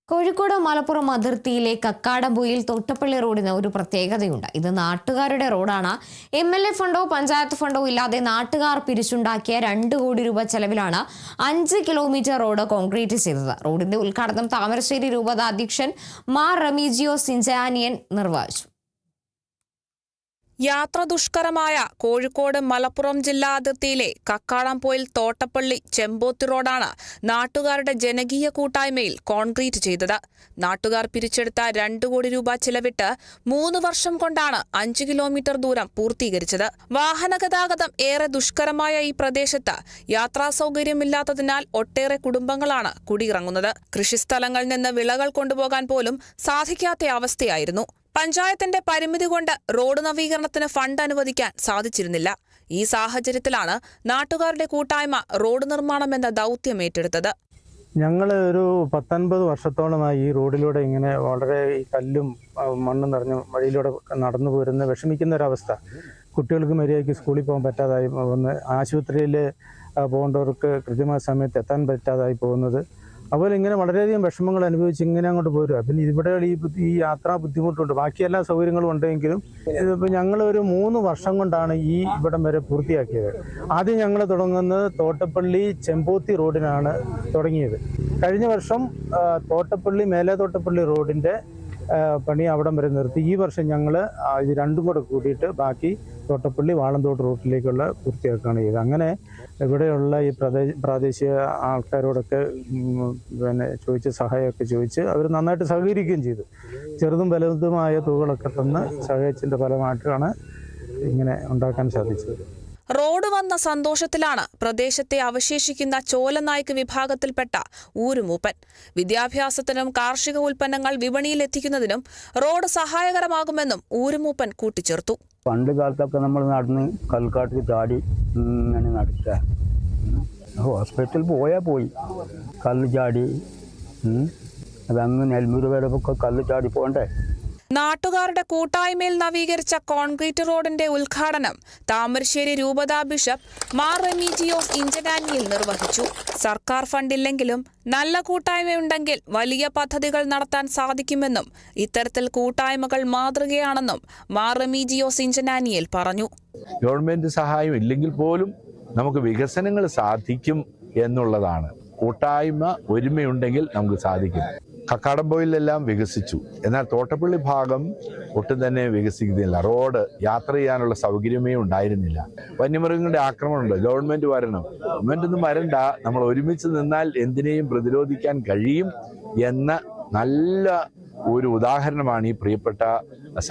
കോഴിക്കോട് മലപ്പുറം അതിർത്തിയിലെ കക്കാടംപൊയിൽ തോട്ടപ്പള്ളി റോഡിന് ഒരു പ്രത്യേകതയുണ്ട്. ഇത് നാട്ടുകാരുടെ റോഡാണ്. MLA ഫണ്ടോ പഞ്ചായത്ത് ഫണ്ടോ ഇല്ലാതെ നാട്ടുകാർ പിരിച്ചുണ്ടാക്കിയ 2 കോടി രൂപ ചെലവിലാണ് 5 കിലോമീറ്റർ റോഡ് കോൺക്രീറ്റ് ചെയ്തത്. റോഡിന്റെ ഉദ്ഘാടനം താമരശ്ശേരി രൂപത അധ്യക്ഷൻ മാർ റമീജിയോസ് ഇഞ്ചനാനിയൻ നിർവഹിച്ചു. യാത്ര ദുഷ്കരമായ കോഴിക്കോട് മലപ്പുറം ജില്ലാ അതിർത്തിയിലെ കക്കാടംപൊയിൽ തോട്ടപ്പള്ളി ചെമ്പോത്തി റോഡാണ് നാട്ടുകാരുടെ ജനകീയ കൂട്ടായ്മയിൽ കോൺക്രീറ്റ് ചെയ്തത്. നാട്ടുകാർ പിരിച്ചെടുത്ത 2 കോടി രൂപ ചിലവിട്ട് 3 വർഷം കൊണ്ടാണ് 5 കിലോമീറ്റർ ദൂരം പൂർത്തീകരിച്ചത്. വാഹന ഗതാഗതം ഏറെ ദുഷ്കരമായ ഈ പ്രദേശത്ത് യാത്രാ സൗകര്യമില്ലാത്തതിനാൽ ഒട്ടേറെ കുടുംബങ്ങളാണ് കുടിയിറങ്ങുന്നത്. കൃഷിസ്ഥലങ്ങളിൽ നിന്ന് വിളകൾ കൊണ്ടുപോകാൻ പോലും സാധിക്കാത്ത അവസ്ഥയായിരുന്നു. പഞ്ചായത്തിന്റെ പരിമിതി കൊണ്ട് റോഡ് നവീകരണത്തിന് ഫണ്ട് അനുവദിക്കാൻ സാധിച്ചിരുന്നില്ല. ഈ സാഹചര്യത്തിലാണ് നാട്ടുകാരുടെ കൂട്ടായ്മ റോഡ് നിർമ്മാണം എന്ന ദൗത്യം ഏറ്റെടുത്തത്. ഞങ്ങൾ ഒരു 19 വർഷത്തോളമായി ഈ റോഡിലൂടെ ഇങ്ങനെ വളരെ കല്ലും മണ്ണും നിറഞ്ഞ വഴിയിലൂടെ നടന്നു പോരുന്ന വിഷമിക്കുന്ന ഒരവസ്ഥ. കുട്ടികൾക്ക് മര്യാദയ്ക്ക് സ്കൂളിൽ പോകാൻ പറ്റാതായി പോകുന്നത്, ആശുപത്രിയിൽ പോകേണ്ടവർക്ക് കൃത്യമായ സമയത്ത് എത്താൻ പറ്റാതായി പോകുന്നത്, അതുപോലെ ഇങ്ങനെ വളരെയധികം വിഷമങ്ങൾ അനുഭവിച്ച് ഇങ്ങനെ അങ്ങോട്ട് പോരുക. പിന്നെ ഇവിടെ ഈ യാത്രാ ബുദ്ധിമുട്ടുണ്ട്. ബാക്കി എല്ലാ സൗകര്യങ്ങളും ഉണ്ടെങ്കിലും ഇതിപ്പോൾ ഞങ്ങളൊരു 3 വർഷം കൊണ്ടാണ് ഈ ഇവിടം വരെ പൂർത്തിയാക്കിയത്. ആദ്യം ഞങ്ങൾ തുടങ്ങുന്നത് തോട്ടപ്പള്ളി ചെമ്പോത്തി റോഡിനാണ് തുടങ്ങിയത്. കഴിഞ്ഞ വർഷം തോട്ടപ്പള്ളി മേലെ തോട്ടപ്പള്ളി റോഡിൻ്റെ പണി അവിടം വരെ നിർത്തി. ഈ വർഷം ഞങ്ങൾ ഇത് രണ്ടും കൂടെ കൂട്ടിയിട്ട് ബാക്കി തോട്ടപ്പള്ളി വാളന്തോട്ട് റൂട്ടിലേക്കുള്ള പൂർത്തിയാക്കുകയാണ് ചെയ്തത്. അങ്ങനെ ഇവിടെയുള്ള ഈ പ്രാദേശിക ആൾക്കാരോടൊക്കെ ചോദിച്ച് സഹായമൊക്കെ ചോദിച്ച് അവർ നന്നായിട്ട് സഹകരിക്കുകയും ചെയ്തു. ചെറുതും വലുതുമായ തുകകളൊക്കെ തന്ന് സഹായിച്ചതിൻ്റെ ഫലമായിട്ടാണ് ഇങ്ങനെ ഉണ്ടാക്കാൻ സാധിച്ചത്. റോഡ് വന്ന സന്തോഷത്തിലാണ് പ്രദേശത്തെ അവശേഷിക്കുന്ന ചോലനായ്ക്ക് വിഭാഗത്തിൽപ്പെട്ട ഊരുമൂപ്പൻ. വിദ്യാഭ്യാസത്തിനും കാർഷിക ഉൽപ്പന്നങ്ങൾ വിപണിയിലെത്തിക്കുന്നതിനും റോഡ് സഹായകരമാകുമെന്നും ഊരുമൂപ്പൻ കൂട്ടിച്ചേർത്തു. പണ്ട് കാലത്തൊക്കെ നമ്മൾ നടന്ന് കൽക്കാട്ടിൽ ചാടി ഇങ്ങനെ നടക്കുക. ഹോസ്പിറ്റലിൽ പോയി കല്ല് ചാടി അതങ്ങ് നെൽമൂര് വരെ ഒക്കെ കല്ല് ചാടി പോകണ്ടേ. നാട്ടുകാരുടെ കൂട്ടായ്മയിൽ നവീകരിച്ച കോൺക്രീറ്റ് റോഡിന്റെ ഉദ്ഘാടനം താമരശ്ശേരി രൂപതാ ബിഷപ്പ് മാർ റമീജിയോസ് ഇഞ്ചനാനിയൻ നിർവഹിച്ചു. സർക്കാർ ഫണ്ടില്ലെങ്കിലും നല്ല കൂട്ടായ്മയുണ്ടെങ്കിൽ വലിയ പദ്ധതികൾ നടത്താൻ സാധിക്കുമെന്നും ഇത്തരത്തിൽ കൂട്ടായ്മകൾ മാതൃകയാണെന്നും മാർ റമീജിയോസ് ഇഞ്ചനാനിയൻ പറഞ്ഞു. ഗവൺമെന്റ് സഹായം ഇല്ലെങ്കിൽ പോലും നമുക്ക് വികസനങ്ങൾ സാധിക്കും എന്നുള്ളതാണ്. കൂട്ടായ്മ ഒരുമയുണ്ടെങ്കിൽ നമുക്ക് സാധിക്കും. കക്കാടംപൊയിലെല്ലാം വികസിച്ചു, എന്നാൽ തോട്ടപ്പള്ളി ഭാഗം ഒട്ടും തന്നെ വികസിക്കുന്നില്ല. റോഡ് യാത്ര ചെയ്യാനുള്ള സൗകര്യമേ ഉണ്ടായിരുന്നില്ല. വന്യമൃഗങ്ങളുടെ ആക്രമണമുണ്ട്. ഗവൺമെന്റ് വരണം. ഗവൺമെന്റ് ഒന്നും വരണ്ട, നമ്മൾ ഒരുമിച്ച് നിന്നാൽ എന്തിനേയും പ്രതിരോധിക്കാൻ കഴിയും എന്ന നല്ല ഒരു ഉദാഹരണമാണ് ഈ പ്രിയപ്പെട്ട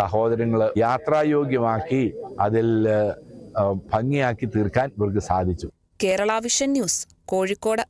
സഹോദരങ്ങൾ യാത്രായോഗ്യമാക്കി അതിൽ ഭംഗിയാക്കി തീർക്കാൻ ഇവർക്ക് സാധിച്ചു. Kerala vision news, Kozhikode.